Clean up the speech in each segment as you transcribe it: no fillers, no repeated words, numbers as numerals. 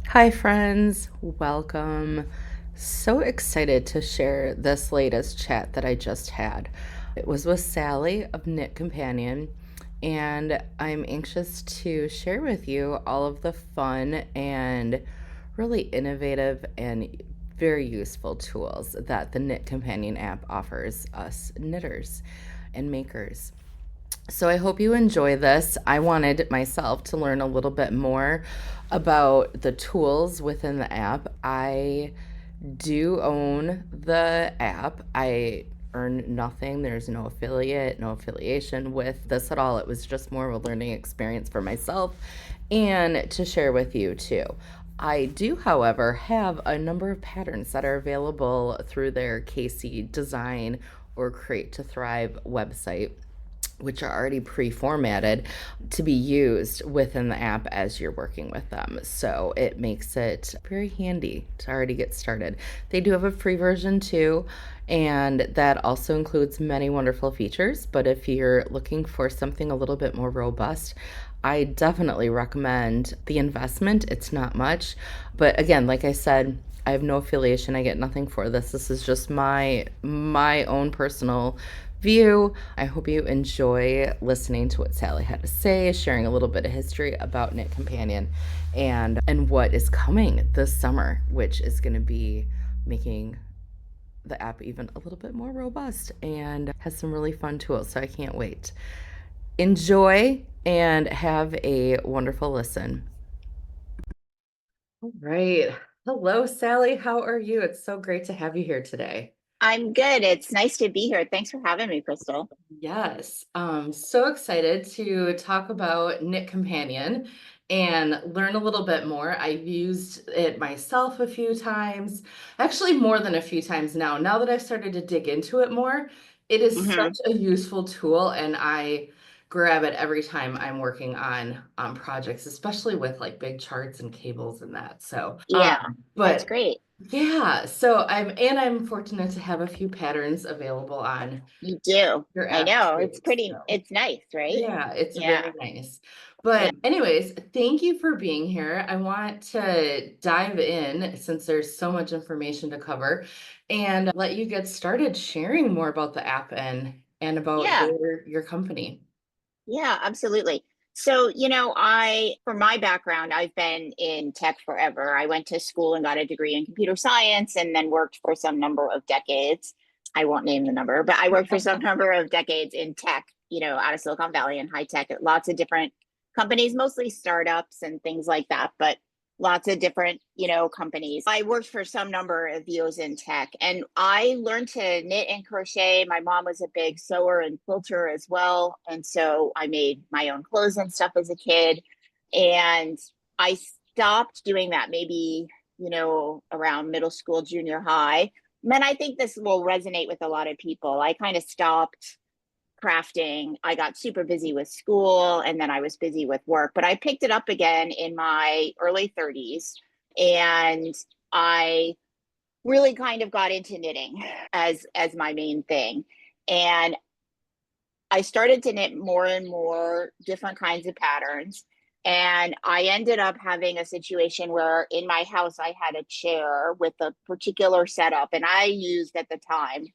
Hi, friends. Welcome. So excited to share this latest chat that I just had. It was with Sally of KnitCompanion, and I'm anxious to share with you all of the fun and really innovative and very useful tools that the KnitCompanion app offers us knitters and makers. So I hope you enjoy this. I wanted myself to learn a little bit more about the tools within the app. I do own the app. I earn nothing. There's no affiliate, no affiliation with this at all. It was just more of a learning experience for myself and to share with you too. I do, however, have a number of patterns that are available through their KC Design or Create to Thrive website, which are already pre-formatted to be used within the app as you're working with them. So it makes it very handy to already get started. They do have a free version too, and that also includes many wonderful features. But if you're looking for something a little bit more robust, I definitely recommend the investment. It's not much, but again, like I said, I have no affiliation. I get nothing for this. This is just my own personal view. I hope you enjoy listening to what Sally had to say, sharing a little bit of history about Knit Companion and what is coming this summer, which is going to be making the app even a little bit more robust and has some really fun tools. So I can't wait. Enjoy and have a wonderful listen. All right. Hello, Sally. How are you? It's so great to have you here today. I'm good. It's nice to be here. Thanks for having me, Crystal. Yes, so excited to talk about Knit Companion and learn a little bit more. I've used it myself a few times, actually more than a few times now. Now that I've started to dig into it more, it is such Hmm. a useful tool, and I grab it every time I'm working on projects, especially with like big charts and cables and that. So, Yeah, that's but great. yeah, so I'm fortunate to have a few patterns available on You do. your I app know. too. So It's nice, right? yeah, it's very Yeah. nice. Yeah. But anyways, thank you for being here. I want to dive in since there's so much information to cover and let you get started sharing more about the app and about Yeah. your company. Yeah, absolutely. So, for my background, I've been in tech forever. I went to school and got a degree in computer science and then worked for some number of decades. I won't name the number, but I worked for some number of decades in tech, out of Silicon Valley and high tech at lots of different companies, mostly startups and things like that. But lots of different, companies. I worked for some number of years in tech and I learned to knit and crochet. My mom was a big sewer and quilter as well. And so I made my own clothes and stuff as a kid. And I stopped doing that maybe, around middle school, junior high. And I think this will resonate with a lot of people. I kind of stopped crafting. I got super busy with school and then I was busy with work, but I picked it up again in my early 30s and I really kind of got into knitting as my main thing. And I started to knit more and more different kinds of patterns. And I ended up having a situation where in my house I had a chair with a particular setup and I used at the time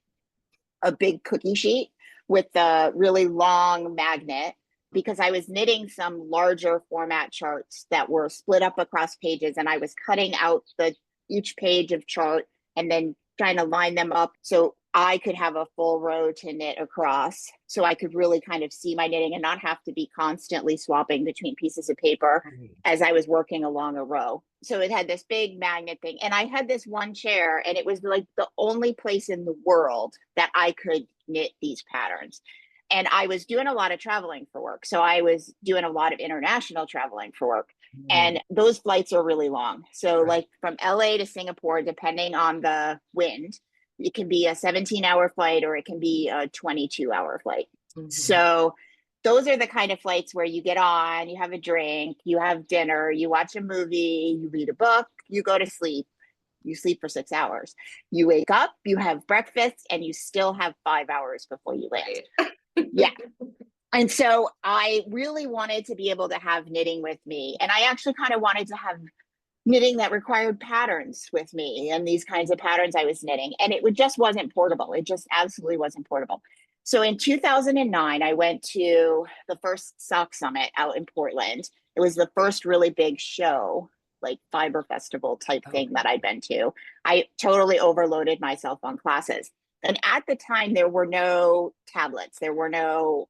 a big cookie sheet with the really long magnet because I was knitting some larger format charts that were split up across pages and I was cutting out the each page of chart and then trying to line them up so I could have a full row to knit across so I could really kind of see my knitting and not have to be constantly swapping between pieces of paper Right. as I was working along a row. So it had this big magnet thing. And I had this one chair, and it was like the only place in the world that I could knit these patterns. And I was doing a lot of traveling for work. So I was doing a lot of international traveling for work. Mm, And those flights are really long. So, right. like from LA to Singapore, depending on the wind, it can be a 17-hour flight or it can be a 22-hour flight. Mhm. So, those are the kind of flights where you get on, you have a drink, you have dinner, you watch a movie, you read a book, you go to sleep. You sleep for 6 hours. You wake up, you have breakfast, and you still have 5 hours before you land. Right. Yeah. And so I really wanted to be able to have knitting with me. And I actually kind of wanted to have knitting that required patterns with me and these kinds of patterns I was knitting. And it just wasn't portable. It just absolutely wasn't portable. So in 2009, I went to the first sock summit out in Portland. It was the first really big show, like fiber festival type thing Okay. that I'd been to. I totally overloaded myself on classes. And at the time, there were no tablets, there were no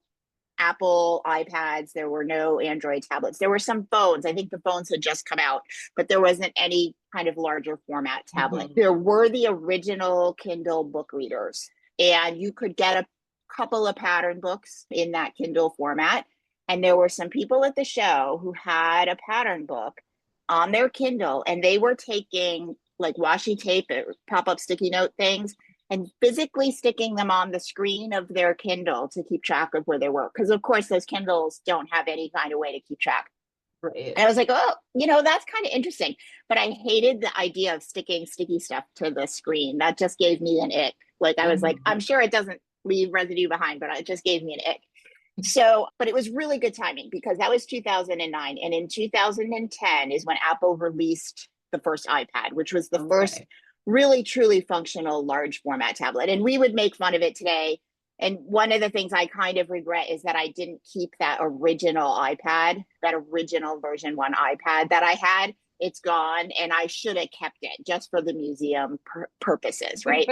Apple iPads, there were no Android tablets. There were some phones. I think the phones had just come out, but there wasn't any kind of larger format tablet. Mhm. There were the original Kindle book readers, and you could get a couple of pattern books in that Kindle format. And there were some people at the show who had a pattern book on their Kindle, and they were taking like washi tape, pop up sticky note things, and physically sticking them on the screen of their Kindle to keep track of where they were. Because, of course, those Kindles don't have any kind of way to keep track. Right. And I was like, oh, that's kind of interesting. But I hated the idea of sticking sticky stuff to the screen. That just gave me an ick. Like, I was like, I'm Mhm. sure it doesn't leave residue behind, but it just gave me an ick. So, but it was really good timing because that was 2009. And in 2010 is when Apple released the first iPad, which was the first Okay. really truly functional large format tablet. And we would make fun of it today. And one of the things I kind of regret is that I didn't keep that original iPad, that original version one iPad that I had. It's gone, and I should have kept it just for the museum purposes, right?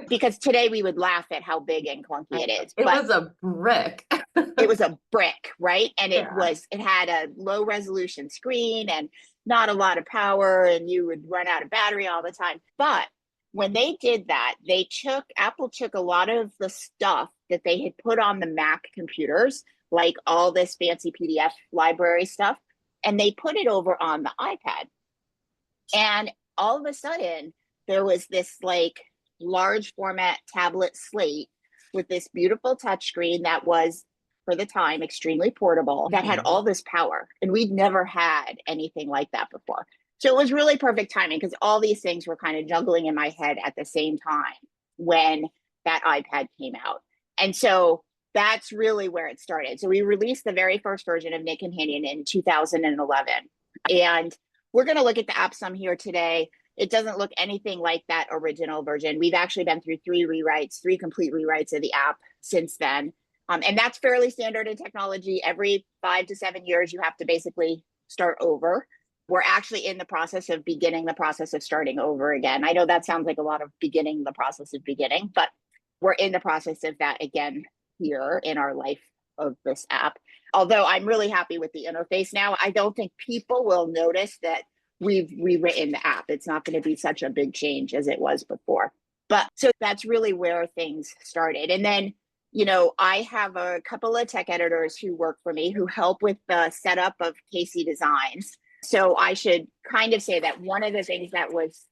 Because today we would laugh at how big and clunky I it know. is, It but was a brick. it was a brick, right? And Yeah. it had a low resolution screen and not a lot of power, and you would run out of battery all the time. But when they did that, Apple took a lot of the stuff that they had put on the Mac computers, like all this fancy PDF library stuff, and they put it over on the iPad. And all of a sudden, there was this like large format tablet slate with this beautiful touchscreen that was, for the time, extremely portable, that had Mhm. all this power. And we'd never had anything like that before. So it was really perfect timing because all these things were kind of juggling in my head at the same time when that iPad came out. And so that's really where it started. So we released the very first version of KnitCompanion in 2011. And we're going to look at the app some here today. It doesn't look anything like that original version. We've actually been through three complete rewrites of the app since then. And that's fairly standard in technology. Every 5 to 7 years, you have to basically start over. We're actually in the process of beginning the process of starting over again. I know that sounds like a lot of beginning the process of beginning, but we're in the process of that again here in our life of this app. Although I'm really happy with the interface now, I don't think people will notice that we've rewritten the app. It's not going to be such a big change as it was before. But so that's really where things started. And then, I have a couple of tech editors who work for me who help with the setup of Casey Designs. So I should kind of say that one of the things that was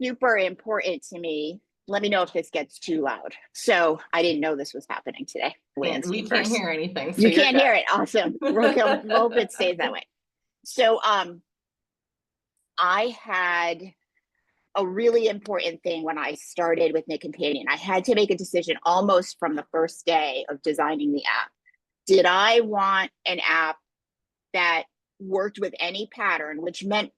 super important to me. Let me know if this gets too loud. So I didn't know this was happening today. We Landscape can't first. hear anything, so You you're can't hear it. good. Awesome. Hope it stays that way. So I had a really important thing when I started with KnitCompanion. I had to make a decision almost from the first day of designing the app. Did I want an app that worked with any pattern, which meant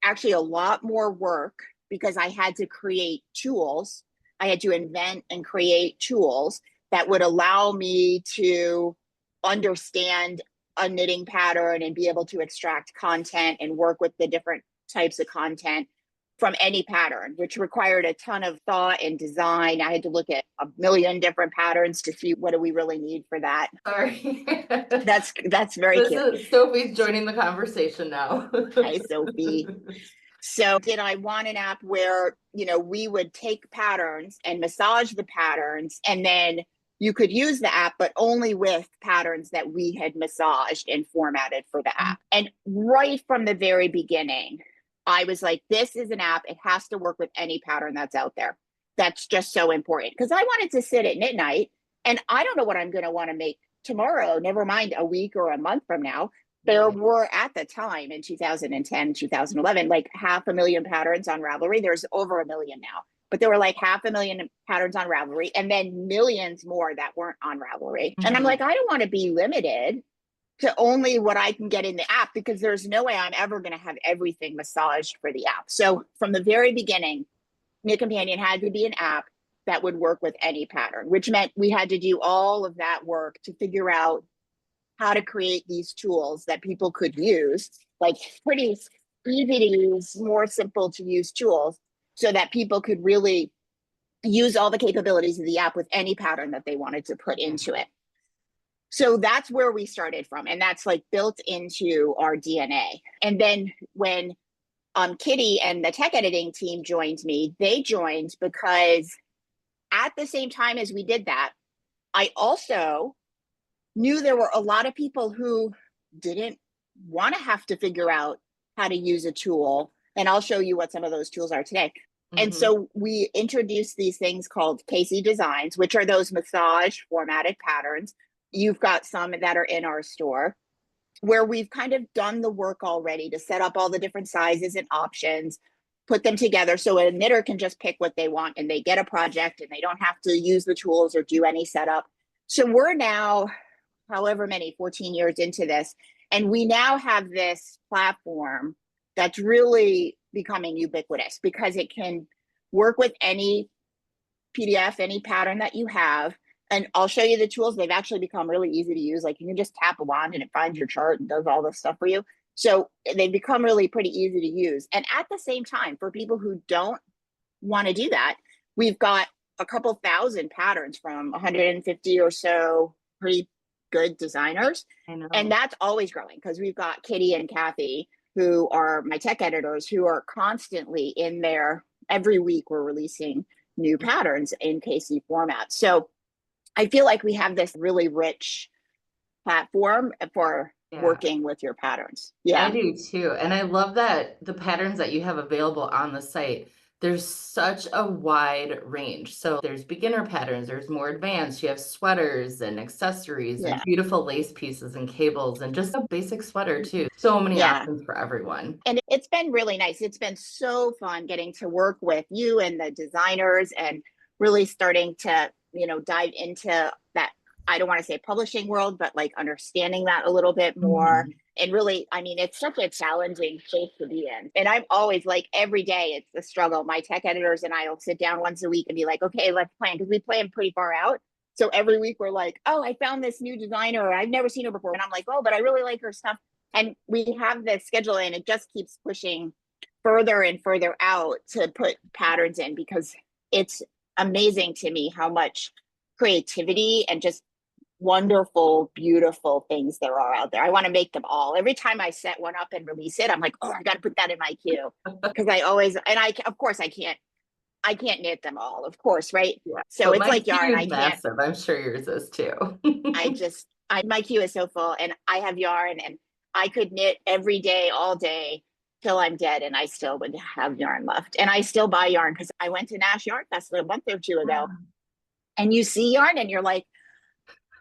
actually a lot more work because I had to create tools. I had to invent and create tools that would allow me to understand a knitting pattern and be able to extract content and work with the different types of content from any pattern, which required a ton of thought and design. I had to look at a million different patterns to see what do we really need for that. Sorry. That's very This cute. is Sophie's joining the conversation now. Hi, Sophie. So did I want an app where, we would take patterns and massage the patterns, and then you could use the app, but only with patterns that we had massaged and formatted for the app. And right from the very beginning, I was like, this is an app. It has to work with any pattern that's out there. That's just so important because I wanted to sit at midnight and I don't know what I'm going to want to make tomorrow, never mind a week or a month from now. There Right. were at the time in 2010, 2011, like 500,000 patterns on Ravelry. There's over a million now, but there were like 500,000 patterns on Ravelry and then millions more that weren't on Ravelry. And I'm Mhm. like, I don't want to be limited to only what I can get in the app, because there's no way I'm ever going to have everything massaged for the app. So from the very beginning, Knit Companion had to be an app that would work with any pattern, which meant we had to do all of that work to figure out how to create these tools that people could use, like pretty easy to use, more simple to use tools, so that people could really use all the capabilities of the app with any pattern that they wanted to put into it. So that's where we started from. And that's like built into our DNA. And then when Kitty and the tech editing team joined me, they joined because at the same time as we did that, I also knew there were a lot of people who didn't want to have to figure out how to use a tool. And I'll show you what some of those tools are today. And so we introduced these things called KC designs, which are those massage formatted patterns. You've got some that are in our store where we've kind of done the work already to set up all the different sizes and options, put them together so a knitter can just pick what they want and they get a project and they don't have to use the tools or do any setup. So we're now, however many, 14 years into this, and we now have this platform that's really becoming ubiquitous because it can work with any PDF, any pattern that you have. And I'll show you the tools. They've actually become really easy to use. Like you can just tap a wand and it finds your chart and does all this stuff for you. So they've become really pretty easy to use. And at the same time, for people who don't want to do that, we've got a couple thousand patterns from 150 or so pretty good designers. I know. And that's always growing because we've got Kitty and Kathy, who are my tech editors, who are constantly in there. Every week we're releasing new patterns in KC format. So I feel like we have this really rich platform for working with your patterns. I do too. And I love that the patterns that you have available on the site, there's such a wide range. So there's beginner patterns, there's more advanced, you have sweaters and accessories and beautiful lace pieces and cables and just a basic sweater too. So many options for everyone. And it's been really nice. It's been so fun getting to work with you and the designers and really starting to, dive into that. I don't want to say publishing world, but like understanding that a little bit more. And really, I mean, it's such a challenging space to be in. And I'm always like, every day it's a struggle. My tech editors and I will sit down once a week and be like, okay, let's plan, because we plan pretty far out. So every week we're like, oh, I found this new designer. I've never seen her before. And I'm like, oh, but I really like her stuff. And we have this schedule and it just keeps pushing further and further out to put patterns in, because it's amazing to me how much creativity and just wonderful, beautiful things there are out there. I want to make them all. Every time I set one up and release it, I'm like, oh, I got to put that in my queue, because of course I can't knit them all, of course, right? So but it's like yarn. I can't. Massive. I'm sure yours is too. My queue is so full, and I have yarn, and I could knit every day, all day till I'm dead, and I still would have yarn left. And I still buy yarn because I went to Nash Yarn Fest a month or two ago, and you see yarn, and you're like,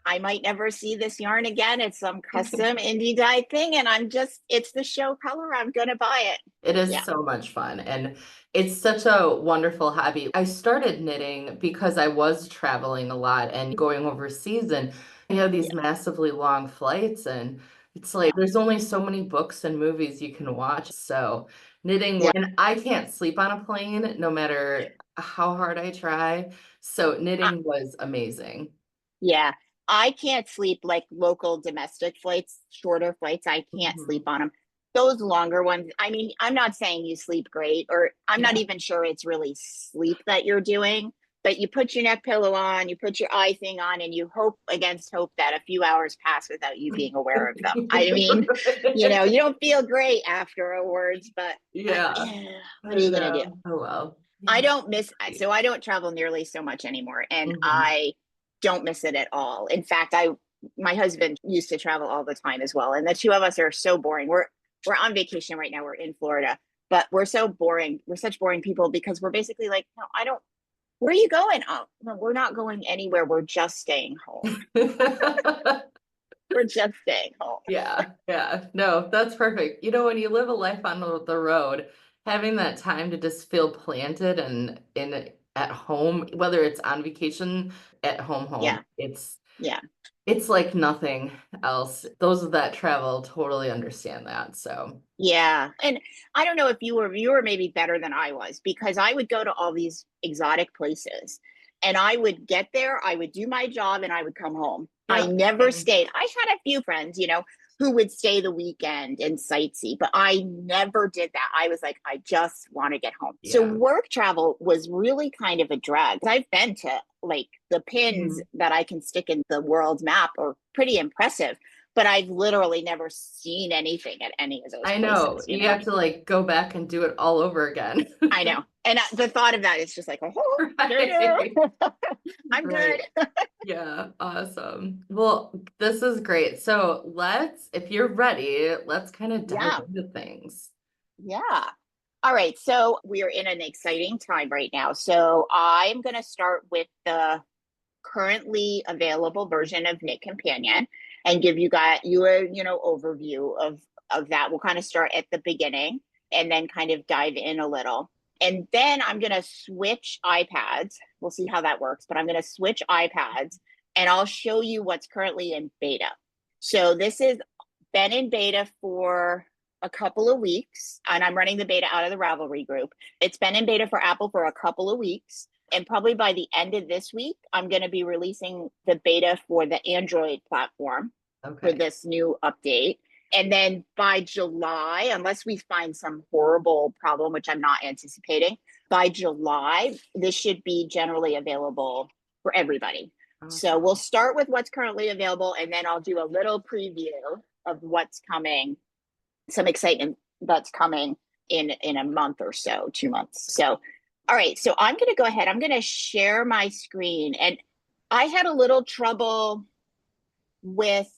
I might never see this yarn again. It's some custom indie dye thing. And it's the show color. I'm going to buy it. It is so much fun. And it's such a wonderful hobby. I started knitting because I was traveling a lot and going overseas. And you have these massively long flights. And it's like there's only so many books and movies you can watch. So knitting, and I can't sleep on a plane no matter how hard I try. So knitting was amazing. Yeah. I can't sleep like local domestic flights, shorter flights. I can't sleep on them. Those longer ones, I mean, I'm not saying you sleep great, or I'm not even sure it's really sleep that you're doing, but you put your neck pillow on, you put your eye thing on, and you hope against hope that a few hours pass without you being aware of them. I mean, you don't feel great afterwards, but what are you going to do? Oh, well. I don't travel nearly so much anymore, and I don't miss it at all. In fact, my husband used to travel all the time as well, and the two of us are so boring. We're on vacation right now. We're in Florida, but we're so boring. We're such boring people because we're basically like, no, I don't. Where are you going? Oh, no, we're not going anywhere. We're just staying home. We're just staying home. Yeah. No, that's perfect. When you live a life on the road, having that time to just feel planted and at home, whether it's on vacation, at home, it's It's like nothing else. Those that travel totally understand that. So, Yeah. And I don't know if you were maybe better than I was, because I would go to all these exotic places and I would get there, I would do my job and I would come home. I yep, never same. stayed. I had a few friends, who would stay the weekend and sightsee, but I never did that. I was like, I just want to get home. So Yeah. work travel was really kind of a drag. I've been to, like, the pins Mhm. that I can stick in the world map are pretty impressive, but I've literally never seen anything at any of those I know. places. You have to like go back and do it all over again. I know. And the thought of that is just like, oh, no, Right. no. I'm good. Right. Yeah, awesome. Well, this is great. So if you're ready, let's kind of dive Yeah. into things. Yeah. All right. So we are in an exciting time right now. So I'm going to start with the currently available version of Knit Companion and give you a overview of that. We'll kind of start at the beginning and then kind of dive in a little. And then I'm going to switch iPads. We'll see how that works, but I'm going to switch iPads and I'll show you what's currently in beta. So this has been in beta for a couple of weeks, and I'm running the beta out of the Ravelry group. It's been in beta for Apple for a couple of weeks. And probably by the end of this week, I'm going to be releasing the beta for the Android platform for Okay. this new update. And then by July, unless we find some horrible problem, which I'm not anticipating, by July, this should be generally available for everybody. So we'll Awesome. start with what's currently available, and then I'll do a little preview of what's coming, some excitement that's coming in a month or so, 2 months. So, all right. So I'm going to go ahead. I'm going to share my screen, and I had a little trouble with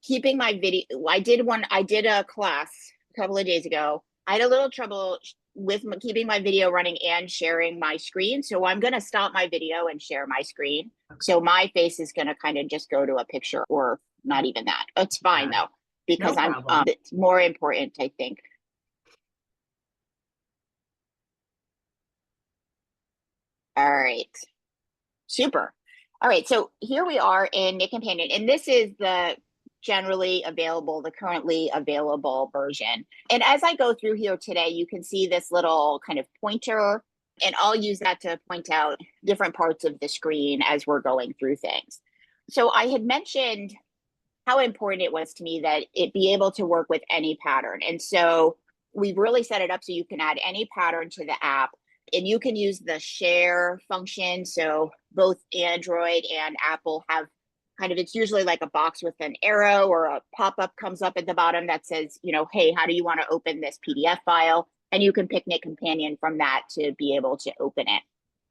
keeping my video. I did a class a couple of days ago. I had a little trouble with keeping my video running and sharing my screen. So I'm going to stop my video and share my screen. Okay. So my face is going to kind of just go to a picture, or not even that. It's fine Yeah. though, because No problem. it's more important, I think. All right. Super. All right, so here we are in Knit Companion, and this is the currently available version. And as I go through here today, you can see this little kind of pointer, and I'll use that to point out different parts of the screen as we're going through things. So I had mentioned how important it was to me that it be able to work with any pattern. And so we've really set it up so you can add any pattern to the app, and you can use the share function. So both Android and Apple have it's usually like a box with an arrow, or a pop-up comes up at the bottom that says, hey, how do you want to open this PDF file? And you can pick Knit Companion from that to be able to open it.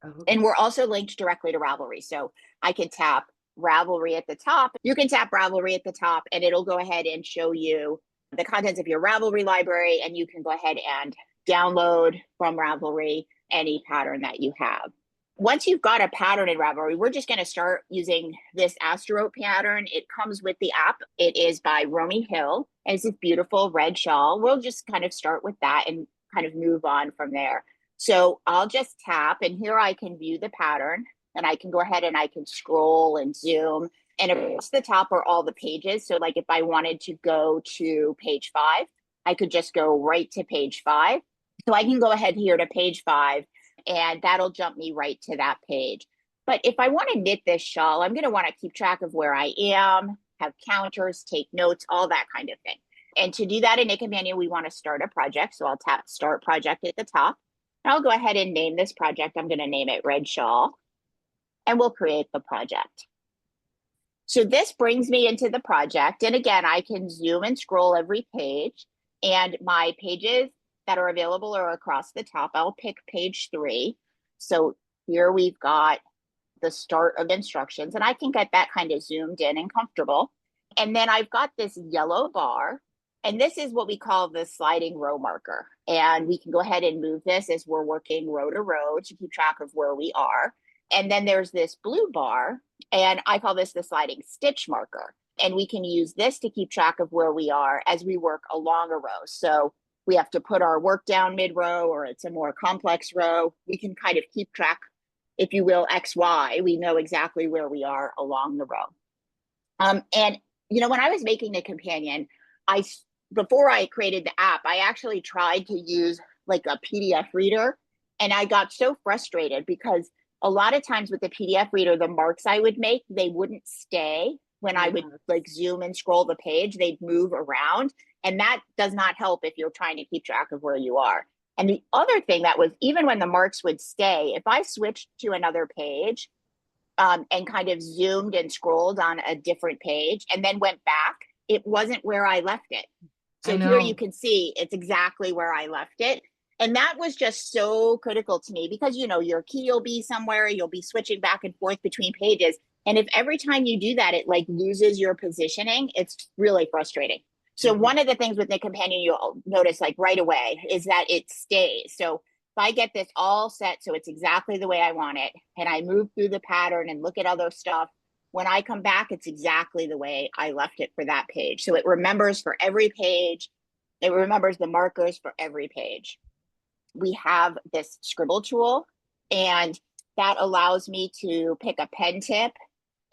Okay. And we're also linked directly to Ravelry. So I can tap Ravelry at the top. You can tap Ravelry at the top, and it'll go ahead and show you the contents of your Ravelry library. And you can go ahead and download from Ravelry any pattern that you have. Once you've got a pattern in Ravelry, we're just going to start using this Astro pattern. It comes with the app. It is by Romy Hill, and it's this beautiful red shawl. We'll just kind of start with that and kind of move on from there. So I'll just tap, and here I can view the pattern, and I can go ahead and I can scroll and zoom. And across the top are all the pages. So like if I wanted to go to page 5, I could just go right to page 5. So I can go ahead here to page 5, and that'll jump me right to that page. But if I want to knit this shawl, I'm going to want to keep track of where I am, have counters, take notes, all that kind of thing. And to do that in Knit Companion, we want to start a project. So I'll tap Start Project at the top. I'll go ahead and name this project. I'm going to name it Red Shawl, and we'll create the project. So this brings me into the project. And again, I can zoom and scroll every page, and my pages that are available are across the top. I'll pick page 3. So here we've got the start of instructions, and I can get that kind of zoomed in and comfortable. And then I've got this yellow bar, and this is what we call the sliding row marker. And we can go ahead and move this as we're working row to row to keep track of where we are. And then there's this blue bar, and I call this the sliding stitch marker. And we can use this to keep track of where we are as we work along a row. So we have to put our work down mid row, or it's a more complex row. We can kind of keep track, if you will, X, Y. We know exactly where we are along the row. And when I was making the companion, I before I created the app, I actually tried to use like a PDF reader, and I got so frustrated because a lot of times with the PDF reader, the marks I would make, they wouldn't stay when I would Yeah, like zoom and scroll the page, they'd move around, and that does not help if you're trying to keep track of where you are. And the other thing that was, even when the marks would stay, if I switched to another page, and kind of zoomed and scrolled on a different page and then went back, it wasn't where I left it. I So here you know. can see it's exactly where I left it. And that was just so critical to me because, your key will be somewhere, you'll be switching back and forth between pages. And if every time you do that, it like loses your positioning, it's really frustrating. So Mhm. one of the things with the companion you'll notice like right away is that it stays. So if I get this all set so it's exactly the way I want it, and I move through the pattern and look at other stuff, when I come back, it's exactly the way I left it for that page. So it remembers for every page, it remembers the markers for every page. We have this scribble tool, and that allows me to pick a pen tip.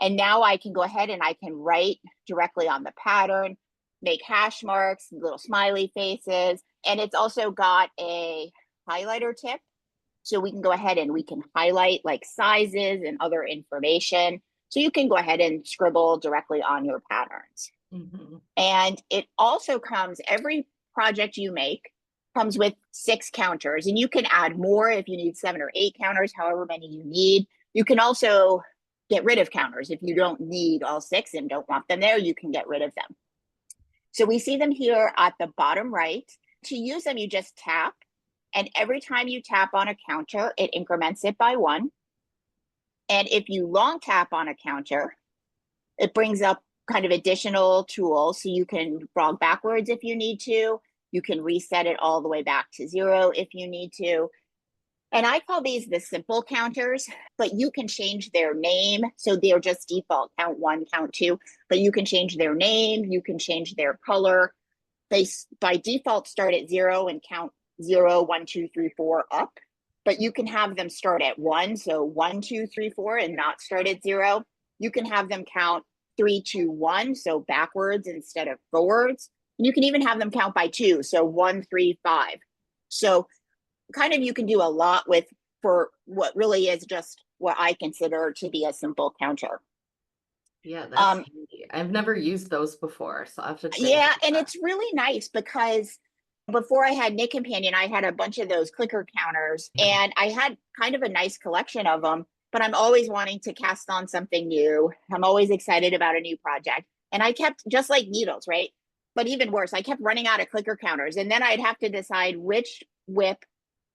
And now I can go ahead and I can write directly on the pattern, make hash marks, little smiley faces. And it's also got a highlighter tip. So we can go ahead and we can highlight like sizes and other information. So you can go ahead and scribble directly on your patterns. Mhm. And it also comes, every project you make comes with 6 counters, and you can add more if you need 7 or 8 counters, however many you need. You can also get rid of counters if you don't need all 6 and don't want them there, you can get rid of them. So we see them here at the bottom right. To use them, you just tap, and every time you tap on a counter, it increments it by 1. And if you long tap on a counter, it brings up kind of additional tools. So you can frog backwards if you need to. You can reset it all the way back to 0 if you need to. And I call these the simple counters, but you can change their name. So they're just default count 1, count 2, but you can change their name. You can change their color. They by default start at 0 and count 0, 1, 2, 3, 4 up, but you can have them start at 1. So 1, 2, 3, 4 and not start at 0. You can have them count 3, 2, 1. So backwards instead of forwards. And you can even have them count by 2. So 1, 3, 5. So kind of you can do a lot with for what really is just what I consider to be a simple counter. Yeah, that's Um, handy. I've never used those before, so I'll have to try and yeah, use and that. it's really nice because before I had KnitCompanion, I had a bunch of those clicker counters, and I had kind of a nice collection of them. But I'm always wanting to cast on something new. I'm always excited about a new project. And I kept, just like needles, right? But even worse, I kept running out of clicker counters. And then I'd have to decide which whip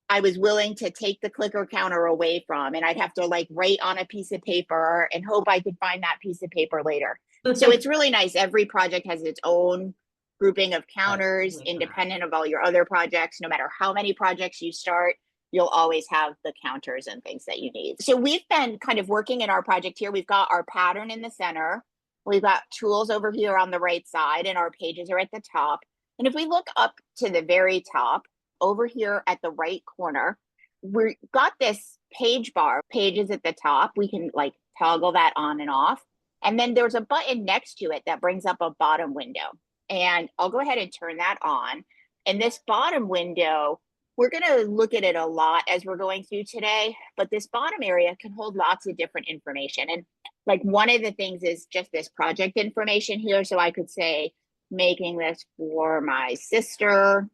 I was willing to take the clicker counter away from. And I'd have to like write on a piece of paper and hope I could find that piece of paper later. So it's really nice. Every project has its own grouping of I counters, like that. independent of all your other projects. No matter how many projects you start, you'll always have the counters and things that you need. So we've been kind of working in our project here. We've got our pattern in the center. We've got tools over here on the right side, and our pages are at the top. And if we look up to the very top, over here at the right corner, we've got this page bar, pages at the top. We can like toggle that on and off. And then there's a button next to it that brings up a bottom window. And I'll go ahead and turn that on. And this bottom window, we're going to look at it a lot as we're going through today, but this bottom area can hold lots of different information. And like one of the things is just this project information here. So I could say, making this for my sister,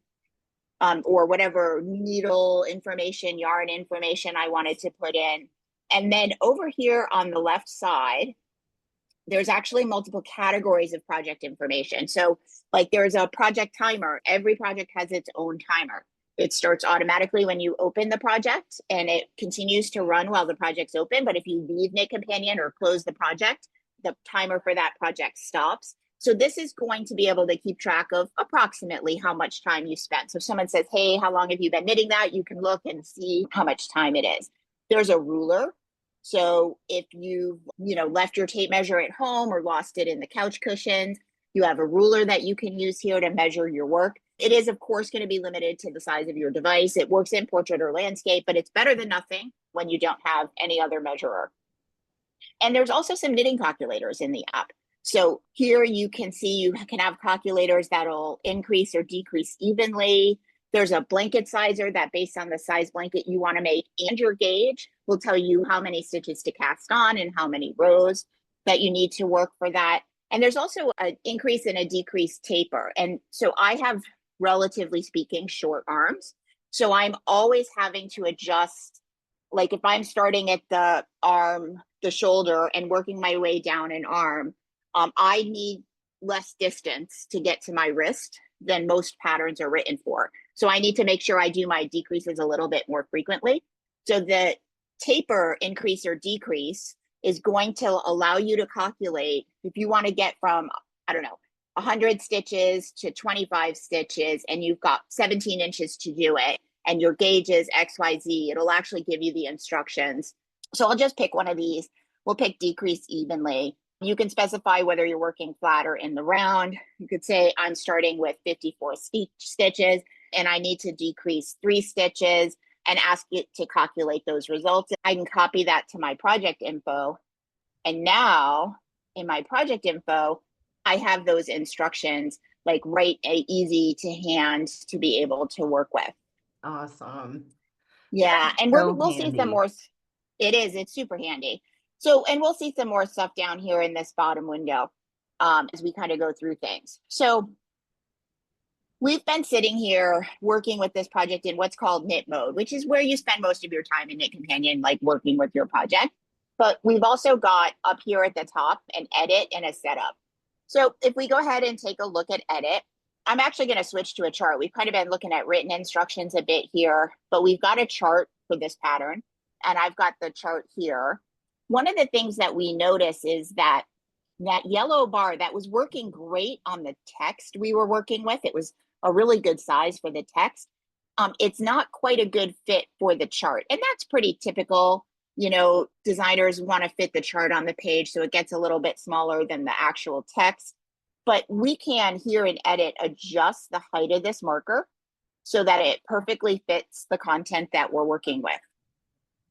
or whatever needle information, yarn information I wanted to put in. And then over here on the left side, there's actually multiple categories of project information. So like there's a project timer. Every project has its own timer. It starts automatically when you open the project, and it continues to run while the project's open. But if you leave KnitCompanion or close the project, the timer for that project stops. So this is going to be able to keep track of approximately how much time you spent. So if someone says, hey, how long have you been knitting that? You can look and see how much time it is. There's a ruler. So if you've, left your tape measure at home or lost it in the couch cushions, you have a ruler that you can use here to measure your work. It is, of course, going to be limited to the size of your device. It works in portrait or landscape, but it's better than nothing when you don't have any other measurer. And there's also some knitting calculators in the app. So here you can see you can have calculators that'll increase or decrease evenly. There's a blanket sizer that based on the size blanket you want to make and your gauge will tell you how many stitches to cast on and how many rows that you need to work for that. And there's also an increase and a decrease taper. And so I have, relatively speaking, short arms. So I'm always having to adjust. Like if I'm starting at the arm, the shoulder, and working my way down an arm, I need less distance to get to my wrist than most patterns are written for. So I need to make sure I do my decreases a little bit more frequently. So the taper increase or decrease is going to allow you to calculate if you want to get from, I don't know, 100 stitches to 25 stitches, and you've got 17 inches to do it, and your gauge is XYZ, it'll actually give you the instructions. So I'll just pick one of these. We'll pick decrease evenly. You can specify whether you're working flat or in the round. You could say I'm starting with 54 stitches and I need to decrease 3 stitches and ask it to calculate those results. I can copy that to my project info. And now in my project info, I have those instructions like right, easy to hand to be able to work with. Awesome. Yeah, and So we'll see some handy. more. It's super handy. So, and we'll see some more stuff down here in this bottom window as we kind of go through things. So we've been sitting here working with this project in what's called knit mode, which is where you spend most of your time in KnitCompanion, like working with your project. But we've also got up here at the top an edit and a setup. So if we go ahead and take a look at edit, I'm actually going to switch to a chart. We've kind of been looking at written instructions a bit here, but we've got a chart for this pattern, and I've got the chart here. One of the things that we notice is that that yellow bar that was working great on the text we were working with, it was a really good size for the text. It's not quite a good fit for the chart, and that's pretty typical. You know, designers want to fit the chart on the page so it gets a little bit smaller than the actual text. But we can here in edit adjust the height of this marker so that it perfectly fits the content that we're working with.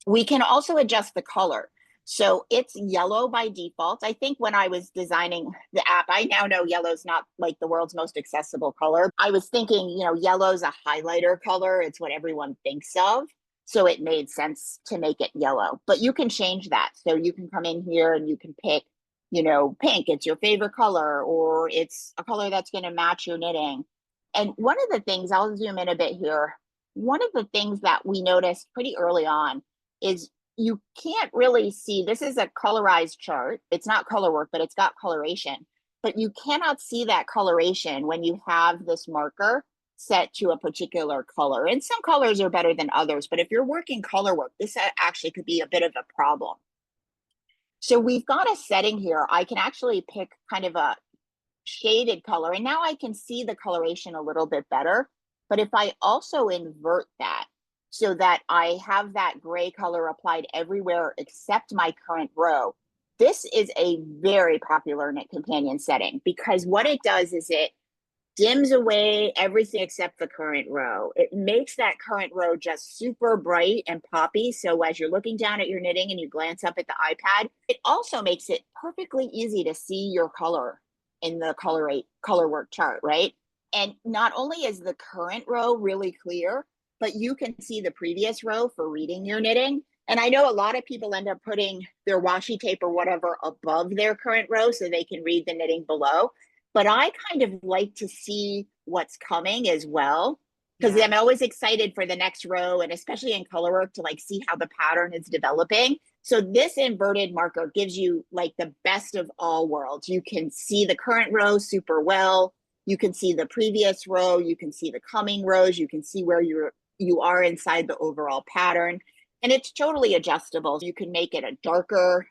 We can also adjust the color. So it's yellow by default. I think when I was designing the app, I now know yellow's not like the world's most accessible color. I was thinking, you know, yellow's a highlighter color. It's what everyone thinks of. So it made sense to make it yellow, but you can change that. So you can come in here and you can pick, you know, pink, it's your favorite color, or it's a color that's going to match your knitting. And one of the things, I'll zoom in a bit here. One of the things that we noticed pretty early on is you can't really see, this is a colorized chart. It's not color work, but it's got coloration. But you cannot see that coloration when you have this marker set to a particular color. And some colors are better than others, but if you're working color work, this actually could be a bit of a problem. So we've got a setting here. I can actually pick kind of a shaded color, and now I can see the coloration a little bit better. But if I also invert that so that I have that gray color applied everywhere except my current row, this is a very popular KnitCompanion setting, because what it does is it dims away everything except the current row. It makes that current row just super bright and poppy. So as you're looking down at your knitting and you glance up at the iPad, it also makes it perfectly easy to see your color in the color work chart, right? And not only is the current row really clear, but you can see the previous row for reading your knitting. And I know a lot of people end up putting their washi tape or whatever above their current row so they can read the knitting below. But I kind of like to see what's coming as well, because I'm always excited for the next row, and especially in color work to like see how the pattern is developing. So this inverted marker gives you like the best of all worlds. You can see the current row super well. You can see the previous row. You can see the coming rows. You can see where you are inside the overall pattern. And it's totally adjustable. You can make it a darker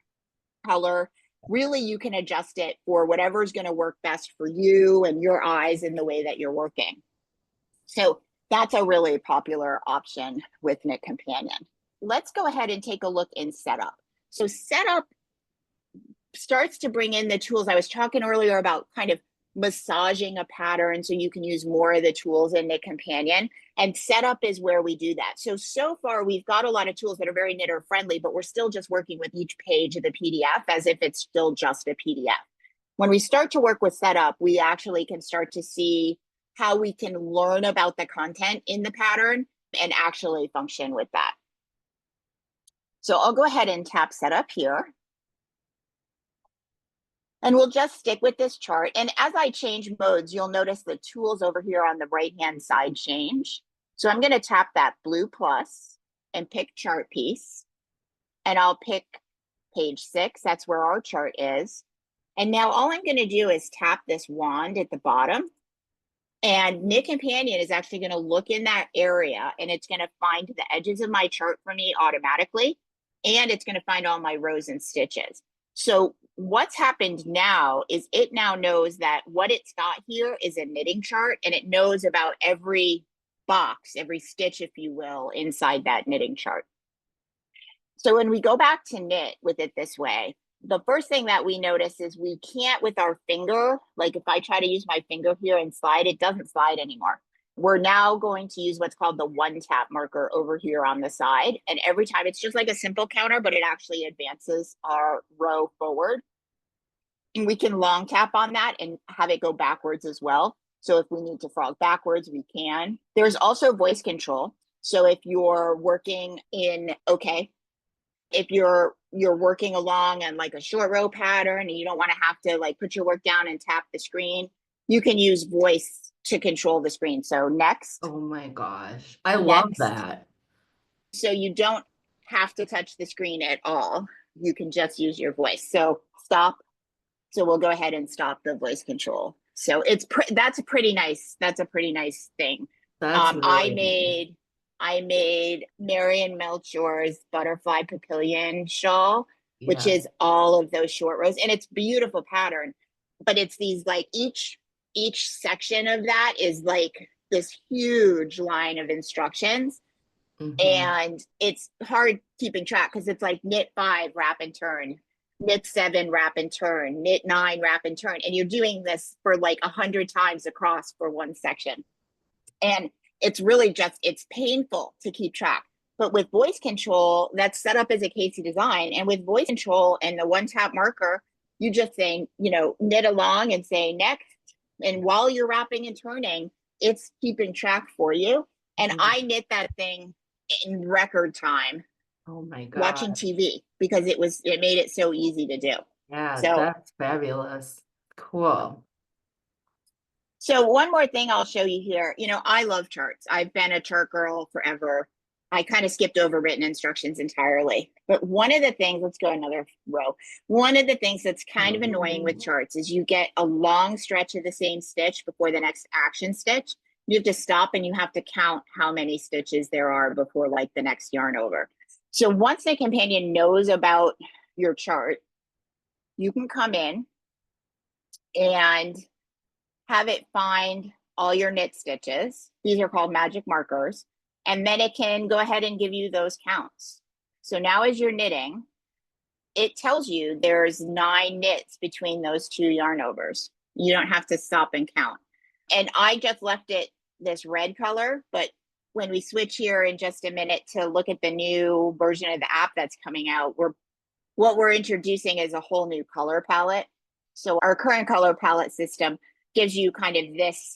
color. Really, you can adjust it for whatever's going to work best for you and your eyes in the way that you're working. So that's a really popular option with KnitCompanion. Let's go ahead and take a look in setup. So setup starts to bring in the tools. I was talking earlier about kind of massaging a pattern so you can use more of the tools in KnitCompanion, and setup is where we do that. So far we've got a lot of tools that are very knitter friendly, but we're still just working with each page of the PDF as if it's still just a PDF. When we start to work with setup, we actually can start to see how we can learn about the content in the pattern and actually function with that. So I'll go ahead and tap setup here. And we'll just stick with this chart. And as I change modes, you'll notice the tools over here on the right-hand side change. So I'm going to tap that blue plus and pick chart piece. And I'll pick page 6. That's where our chart is. And now all I'm going to do is tap this wand at the bottom. And KnitCompanion is actually going to look in that area, and it's going to find the edges of my chart for me automatically. And it's going to find all my rows and stitches. So what's happened now is it now knows that what it's got here is a knitting chart, and it knows about every box, every stitch, if you will, inside that knitting chart. So when we go back to knit with it this way, the first thing that we notice is we can't with our finger, like if I try to use my finger here and slide, it doesn't slide anymore. We're now going to use what's called the one tap marker over here on the side. And every time it's just like a simple counter, but it actually advances our row forward. And we can long tap on that and have it go backwards as well. So if we need to frog backwards, we can. There's also voice control. So if you're working in, if you're working along on like a short row pattern and you don't want to have to like put your work down and tap the screen, you can use voice to control the screen. So next. Oh my gosh. I love Next. that. So you don't have to touch the screen at all. You can just use your voice. So stop. So we'll go ahead and stop the voice control. So that's a pretty nice thing. That's I really nice. made Marion Melchior's butterfly papillion shawl, which Yeah. is all of those short rows, and it's beautiful pattern. But it's these like each section of that is like this huge line of instructions, Mm-hmm. and it's hard keeping track because it's like knit 5, wrap and turn, knit 7, wrap and turn, knit 9, wrap and turn, and you're doing this for like 100 times across for one section. And it's really just, it's painful to keep track. But with voice control, that's set up as a Casey design. And with voice control and the one tap marker, you just say, knit along and say next. And while you're wrapping and turning, it's keeping track for you. And Mhm. I knit that thing in record time Oh my watching gosh. TV because it made it so easy to do. Yeah, So that's fabulous. Cool. So one more thing I'll show you here. I love charts. I've been a chart girl forever. I kind of skipped over written instructions entirely. But one of the things, let's go another row. One of the things that's kind of annoying with charts is you get a long stretch of the same stitch before the next action stitch. You have to stop and you have to count how many stitches there are before like the next yarn over. So once the companion knows about your chart, you can come in and have it find all your knit stitches. These are called magic markers. And then it can go ahead and give you those counts. So now as you're knitting, it tells you there's 9 knits between those 2 yarn overs. You don't have to stop and count. And I just left it this red color, but when we switch here in just a minute to look at the new version of the app that's coming out, what we're introducing is a whole new color palette. So our current color palette system gives you kind of this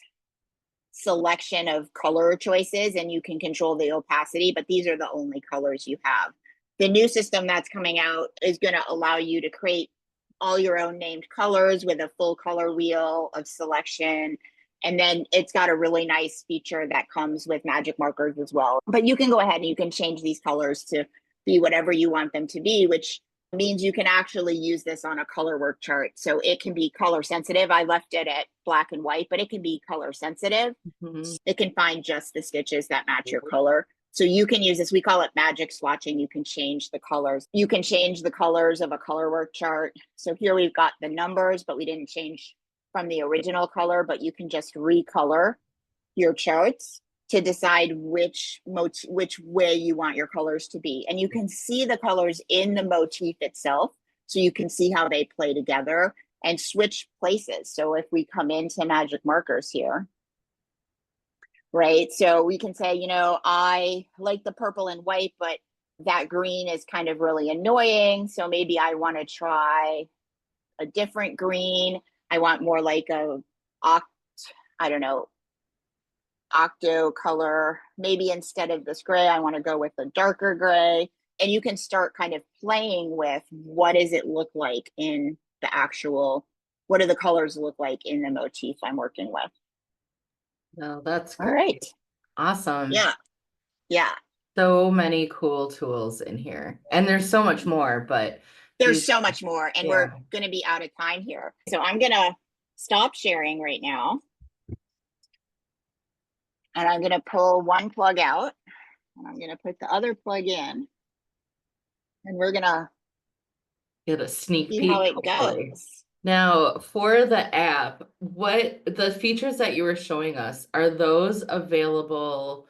selection of color choices and you can control the opacity, but these are the only colors you have. The new system that's coming out is going to allow you to create all your own named colors with a full color wheel of selection. And then it's got a really nice feature that comes with magic markers as well. But you can go ahead and you can change these colors to be whatever you want them to be, which means you can actually use this on a color work chart. So it can be color sensitive. I left it at black and white, but it can be color sensitive. Mhm. It can find just the stitches that match your color. So you can use this, we call it magic swatching. You can change the colors. You can change the colors of a color work chart. So here we've got the numbers, but we didn't change from the original color, but you can just recolor your charts to decide which way you want your colors to be. And you can see the colors in the motif itself. So you can see how they play together and switch places. So if we come into magic markers here, right? So we can say, I like the purple and white, but that green is kind of really annoying. So maybe I want to try a different green. I want more like a oct, I don't know, octo color. Maybe instead of this gray, I want to go with a darker gray. And you can start kind of playing with what does it look like in the actual, what do the colors look like in the motif I'm working with? No, that's All right. great. Awesome. Yeah. Yeah. So many cool tools in here. And there's so much more, but There's these, so much more, and we're yeah. going to be out of time here. So I'm going to stop sharing right now. And I'm going to pull one plug out, and I'm going to put the other plug in, and we're going to Get a sneak see how peek, it hopefully. goes. Now, for the app, what the features that you were showing us, are those available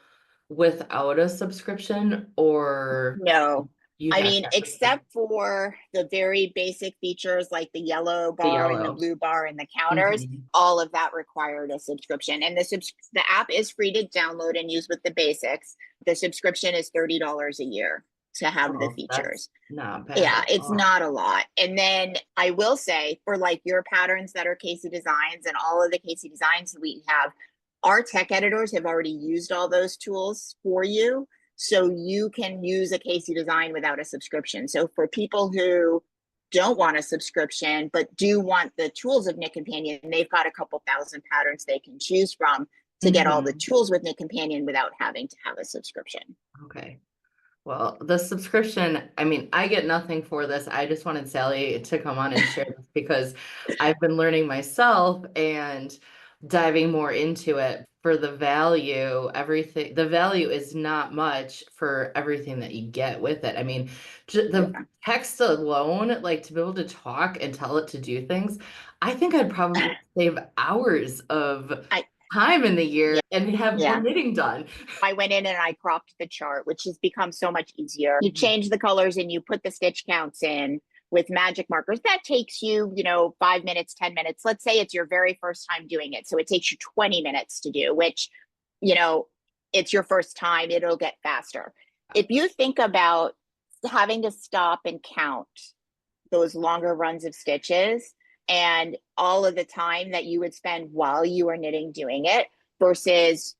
without a subscription or No, you I have mean, to have a except for the very basic features like the yellow the bar and the yellow? blue bar and the counters, Mhm. all of that required a subscription. And the app is free to download and use with the basics. The subscription is $30 a year to have the Oh, that's features. not bad Yeah, at it's all. not a lot. And then I will say for like your patterns that are Casey Designs and all of the Casey Designs we have, our tech editors have already used all those tools for you. So you can use a Casey Design without a subscription. So for people who don't want a subscription, but do want the tools of KnitCompanion, they've got a couple thousand patterns they can choose from to get all the Mhm. tools with KnitCompanion without having to have a subscription. Okay. Well, the subscription, I mean, I get nothing for this. I just wanted Sally to come on and share this because I've been learning myself and diving more into it for the value. Everything, the value is not much for everything that you get with it. I mean, the Yeah. text alone, like to be able to talk and tell it to do things, I think I'd probably save hours of I time in the year yeah, and have more yeah. knitting done. I went in and I cropped the chart, which has become so much easier. You Mhm. change the colors and you put the stitch counts in with magic markers. That takes you, 5 minutes, 10 minutes. Let's say it's your very first time doing it. So it takes you 20 minutes to do, which, you know, it's your first time, it'll get faster. If you think about having to stop and count those longer runs of stitches and all of the time that you would spend while you were knitting doing it versus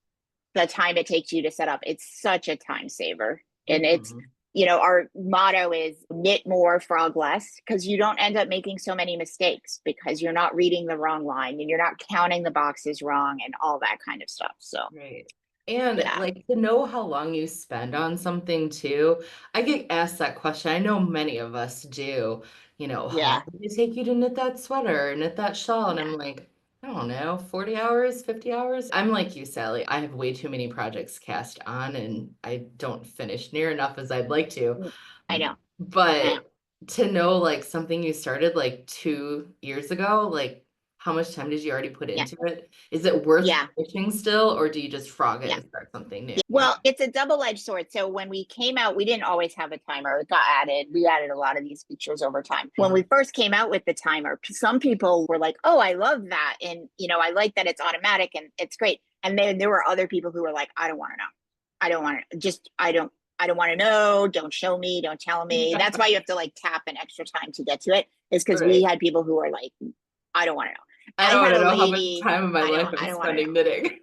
the time it takes you to set up. It's such a time saver. And it's, Mhm. our motto is knit more, frog less, because you don't end up making so many mistakes because you're not reading the wrong line and you're not counting the boxes wrong and all that kind of stuff. So, Right. And yeah, like to know how long you spend on something too. I get asked that question. I know many of us do. How long yeah, did it take you to knit that sweater, knit that shawl? And yeah, I'm like, I don't know, 40 hours, 50 hours. I'm like you, Sally. I have way too many projects cast on and I don't finish near enough as I'd like to. I know. I know. But to know like something you started like 2 years ago, like how much time did you already put Yeah, into it? Is it worth yeah, finishing still, or do you just frog it yeah. and start something new? Well, it's a double-edged sword. So when we came out, we didn't always have a timer. It got added. We added a lot of these features over time. When we first came out with the timer, some people were like, "Oh, I love that," and I like that it's automatic and it's great. And then there were other people who were like, "I don't want to know. I don't want to. Just I don't want to know. Don't show me. Don't tell me." That's why you have to like tap an extra time to get to it. Is because we Right. had people who were like, "I don't want to know." I I don't had want to a know how much lady. time of my life I I'm don't want to know. spending knitting.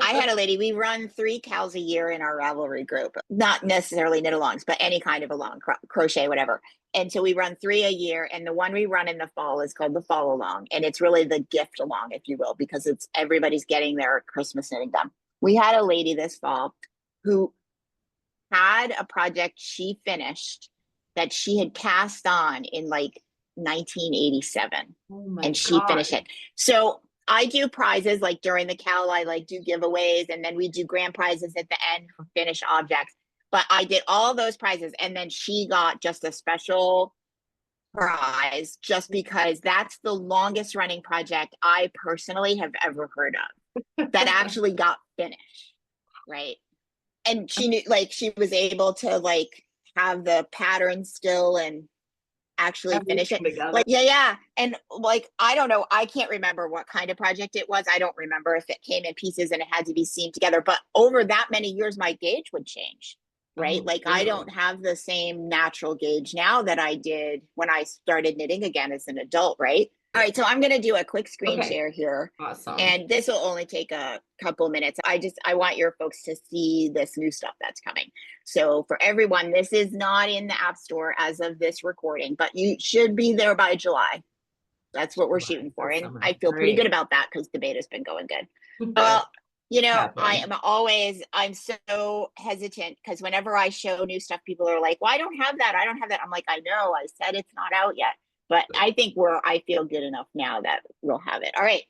I had a lady, we run 3 cows a year in our Ravelry group, not necessarily knit alongs, but any kind of along, crochet, whatever. And so we run 3 a year. And the one we run in the fall is called the fall along. And it's really the gift along, if you will, because it's everybody's getting their Christmas knitting done. We had a lady this fall who had a project she finished that she had cast on in like 1987 Oh my and she finished God. it. So I do prizes like during the cal, I like do giveaways and then we do grand prizes at the end for finished objects. But I did all those prizes and then she got just a special prize just because that's the longest running project I personally have ever heard of that actually got finished, right? And she knew like she was able to like have the pattern still and actually finish Everything it. together. Like, yeah, yeah. And like, I don't know, I can't remember what kind of project it was. I don't remember if it came in pieces and it had to be seamed together. But over that many years, my gauge would change, right? Oh, Like, I really? don't have the same natural gauge now that I did when I started knitting again as an adult, right? All right, so I'm going to do a quick screen Okay, share here, awesome. and this will only take a couple minutes. I want your folks to see this new stuff that's coming. So for everyone, this is not in the App Store as of this recording, but you should be there by July. That's what we're July, shooting for, this and summer. I feel pretty good Great. about that because the beta's been going good. Good. Well, you know, Happy. I'm so hesitant because whenever I show new stuff, people are like, well, I don't have that. I don't have that. I'm like, I know, I said it's not out yet. But I think I feel good enough now that we'll have it. All right.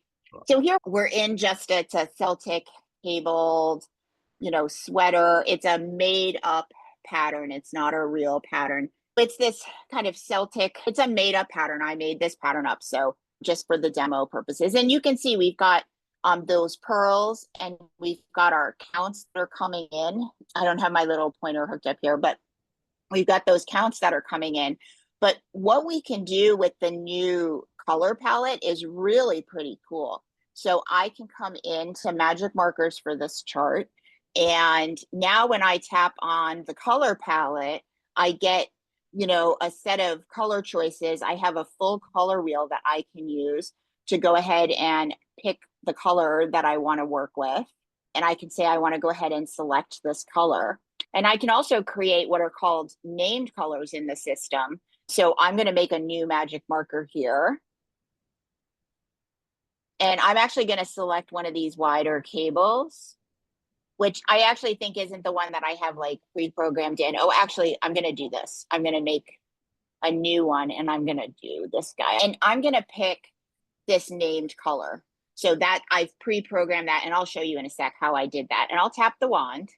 So here we're in just it's a Celtic cabled, sweater. It's a made up pattern. It's not a real pattern. It's this kind of Celtic, it's a made up pattern. I made this pattern up. So just for the demo purposes. And you can see we've got those pearls and we've got our counts that are coming in. I don't have my little pointer hooked up here, but we've got those counts that are coming in. But what we can do with the new color palette is really pretty cool. So I can come into magic markers for this chart. And now when I tap on the color palette, I get, a set of color choices. I have a full color wheel that I can use to go ahead and pick the color that I want to work with. And I can say, I want to go ahead and select this color. And I can also create what are called named colors in the system. So I'm going to make a new magic marker here. And I'm actually going to select one of these wider cables, which I actually think isn't the one that I have like pre-programmed in. Oh, actually, I'm going to do this. I'm going to make a new one and I'm going to do this guy. And I'm going to pick this named color. So that I've pre-programmed that, and I'll show you in a sec how I did that. And I'll tap the wand.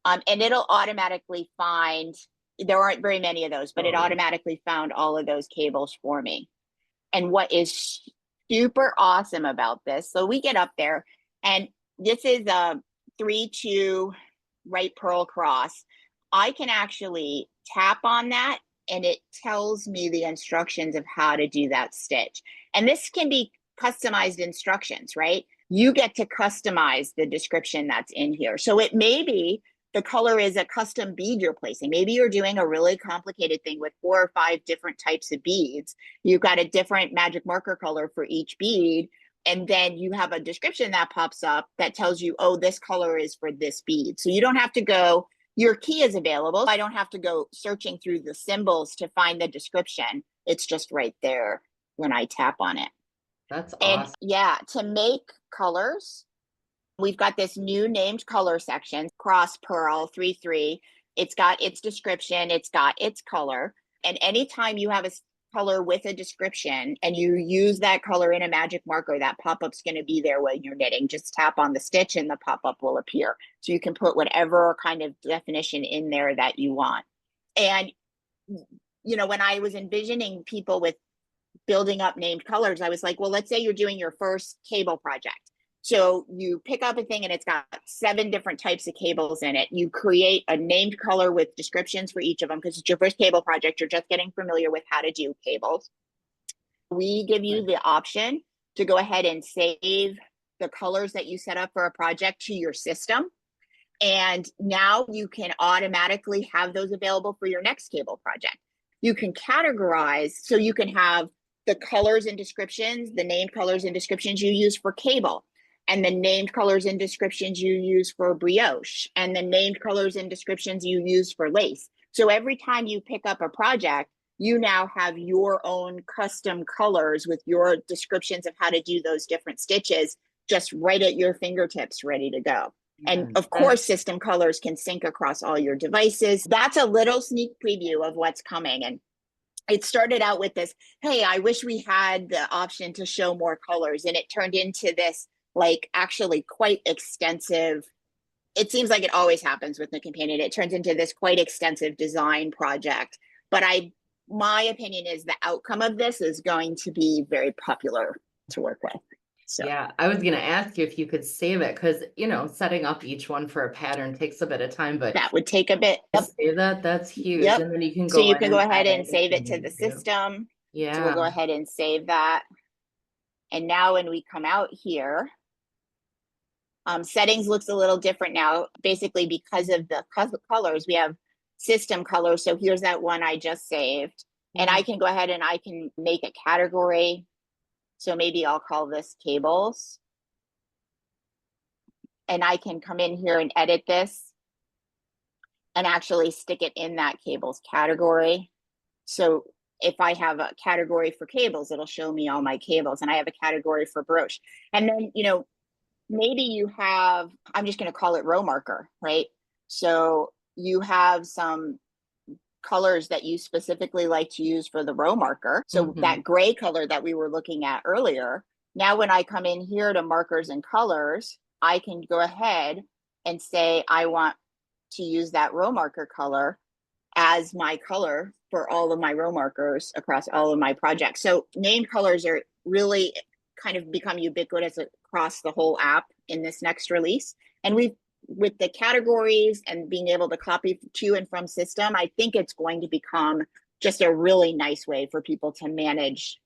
And it'll automatically find, there aren't very many of those, but it Oh, automatically found all of those cables for me. And what is super awesome about this, so we get up there, and this is a 3-2 right purl cross. I can actually tap on that and it tells me the instructions of how to do that stitch. And this can be customized instructions, right? You get to customize the description that's in here. So it may be the color is a custom bead you're placing. Maybe you're doing a really complicated thing with 4 or 5 different types of beads. You've got a different magic marker color for each bead. And then you have a description that pops up that tells you, oh, this color is for this bead. So you don't have to go, your key is available. I don't have to go searching through the symbols to find the description. It's just right there when I tap on it. that's And awesome. yeah, to make colors, we've got this new named color section, cross purl 3-3. It's got its description, it's got its color. And anytime you have a color with a description and you use that color in a magic marker, that pop-up's going to be there when you're knitting. Just tap on the stitch and the pop-up will appear. So you can put whatever kind of definition in there that you want. And when I was envisioning people with building up named colors, I was like, well, let's say you're doing your first cable project. So you pick up a thing and it's got 7 different types of cables in it. You create a named color with descriptions for each of them because it's your first cable project. You're just getting familiar with how to do cables. We give you the option to go ahead and save the colors that you set up for a project to your system. And now you can automatically have those available for your next cable project. You can categorize, so you can have the colors and descriptions, the named colors and descriptions you use for cable, and the named colors and descriptions you use for brioche, and the named colors and descriptions you use for lace. So every time you pick up a project, you now have your own custom colors with your descriptions of how to do those different stitches just right at your fingertips, ready to go. And Yeah, of course, system colors can sync across all your devices. That's a little sneak preview of what's coming. And it started out with this, hey, I wish we had the option to show more colors. And it turned into this, like, actually quite extensive. It seems like it always happens with KnitCompanion. It turns into this quite extensive design project. But my opinion is the outcome of this is going to be very popular to work with. So yeah, I was gonna ask you if you could save it because setting up each one for a pattern takes a bit of time, but that would take a bit. to Yep. save that, that's huge. Yep. And then you can So go you in can go and ahead and edit if save you it to the need to. system. So we'll Yeah. go ahead and save that. And now when we come out here, settings looks a little different now, basically because of the colors. We have system colors. So here's that one I just saved. And Yeah. I can go ahead and I can make a category. So maybe I'll call this cables. And I can come in here and edit this and actually stick it in that cables category. So if I have a category for cables, it'll show me all my cables, and I have a category for brooch. And then, maybe you have, I'm just going to call it row marker, right? So you have some colors that you specifically like to use for the row marker. So Mm-hmm. that gray color that we were looking at earlier, now when I come in here to markers and colors, I can go ahead and say I want to use that row marker color as my color for all of my row markers across all of my projects. So named colors are really kind of become ubiquitous across the whole app in this next release. And we've, with the categories and being able to copy to and from system, I think it's going to become just a really nice way for people to manage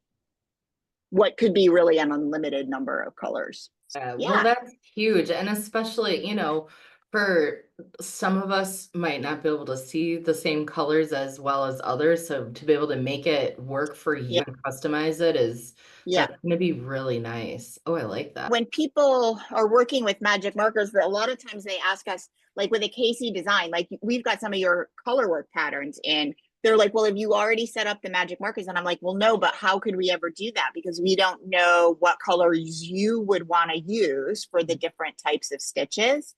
what could be really an unlimited number of colors. Well, Yeah, that's huge. And especially, for some of us might not be able to see the same colors as well as others. So to be able to make it work for yeah, you and customize it is yeah. that's going to be really nice. Oh, I like that. When people are working with magic markers, a lot of times they ask us, like with a KC design, like we've got some of your color work patterns in. They're like, well, have you already set up the magic markers? And I'm like, well, no, but how could we ever do that? Because we don't know what colors you would want to use for the different types of stitches.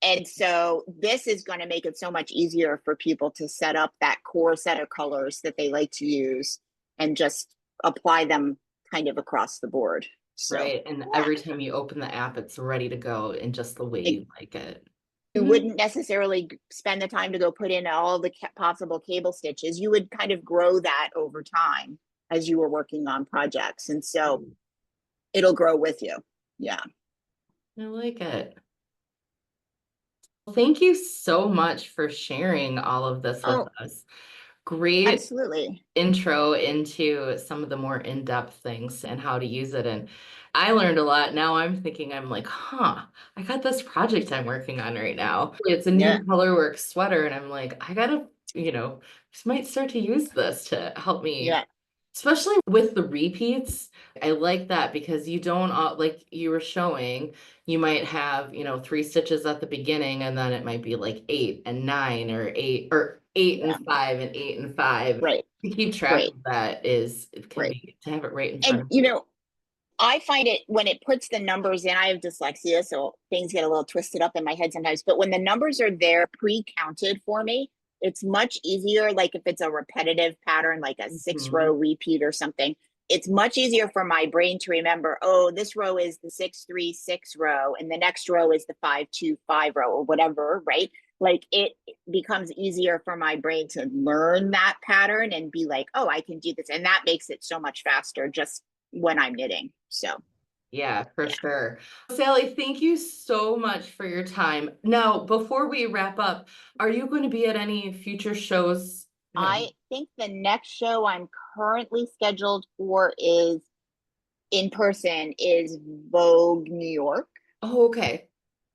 And so this is going to make it so much easier for people to set up that core set of colors that they like to use and just apply them kind of across the board. So, Right. And yeah, every time you open the app, it's ready to go in just the way it, you like it. you Mhm. wouldn't necessarily spend the time to go put in all the possible cable stitches. You would kind of grow that over time as you were working on projects. And so it'll grow with you. Yeah. I like it. Well, thank you so much for sharing all of this with Oh, us. Great absolutely. intro into some of the more in-depth things and how to use it. And I learned a lot. Now I'm thinking, I'm like, I got this project I'm working on right now. It's a new Yeah. colorwork sweater. And I'm like, I gotta, just might start to use this to help me, Yeah. especially with the repeats. I like that because you don't, like you were showing, you might have, three stitches at the beginning and then it might be like 8 and 9 or eight Yeah. and 5 and 8 and 5. Right. To keep track Right. of that is it can Right. be to have it right in front And of you. I find it when it puts the numbers in, I have dyslexia, so things get a little twisted up in my head sometimes. But when the numbers are there pre-counted for me, it's much easier. Like if it's a repetitive pattern, like a 6 row Mhm. repeat or something, it's much easier for my brain to remember, oh, this row is the 6-3-6 row, and the next row is the 5-2-5 row, or whatever, right? Like it becomes easier for my brain to learn that pattern and be like, oh, I can do this. And that makes it so much faster just when I'm knitting. So, Yeah, for yeah. sure. Sally, thank you so much for your time. Now, before we wrap up, are you going to be at any future shows? No. I think the next show I'm currently scheduled for is in person is Vogue New York. Oh, okay.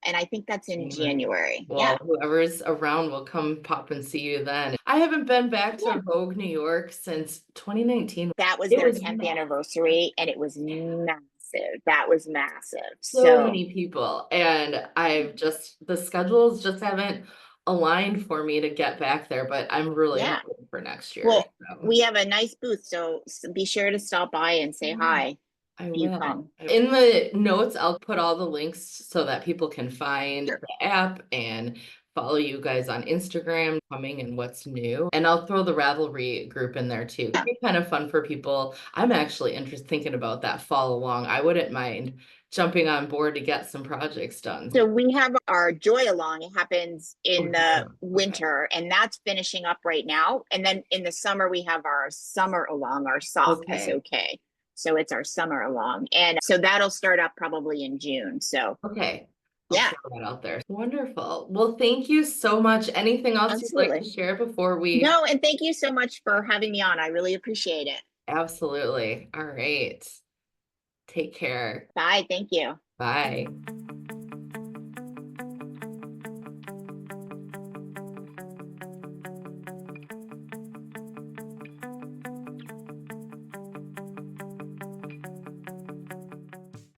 And I think that's in January. January. Yeah. Well, whoever's around will come pop and see you then. I haven't been back Yeah. to Vogue New York since 2019. That was It their was 10th massive. anniversary and it was massive. That was massive. So So, many people. And the schedules just haven't aligned for me to get back there, but I'm really yeah. hoping for next year. Well, So. we have a nice booth. So be sure to stop by and say Yeah. hi I if you will. come. In the notes, I'll put all the links so that people can find Sure. the app and follow you guys on Instagram, coming and what's new. And I'll throw the Ravelry group in there too. It'd Yeah. be kind of fun for people. I'm actually interested thinking about that fall along. I wouldn't mind jumping on board to get some projects done. So we have our Joy Along. It happens Oh, in the okay. winter, and that's finishing up right now. And then in the summer, we have our Summer Along, our SOK, Okay. SOK. So it's our Summer Along. And so that'll start up probably in June. So Okay. I'll yeah, throw that out there. Wonderful. Well, thank you so much. Anything else you'd like to absolutely. share before we? No, and thank you so much for having me on. I really appreciate it. Absolutely. All right. Take care. Bye. Thank you. Bye.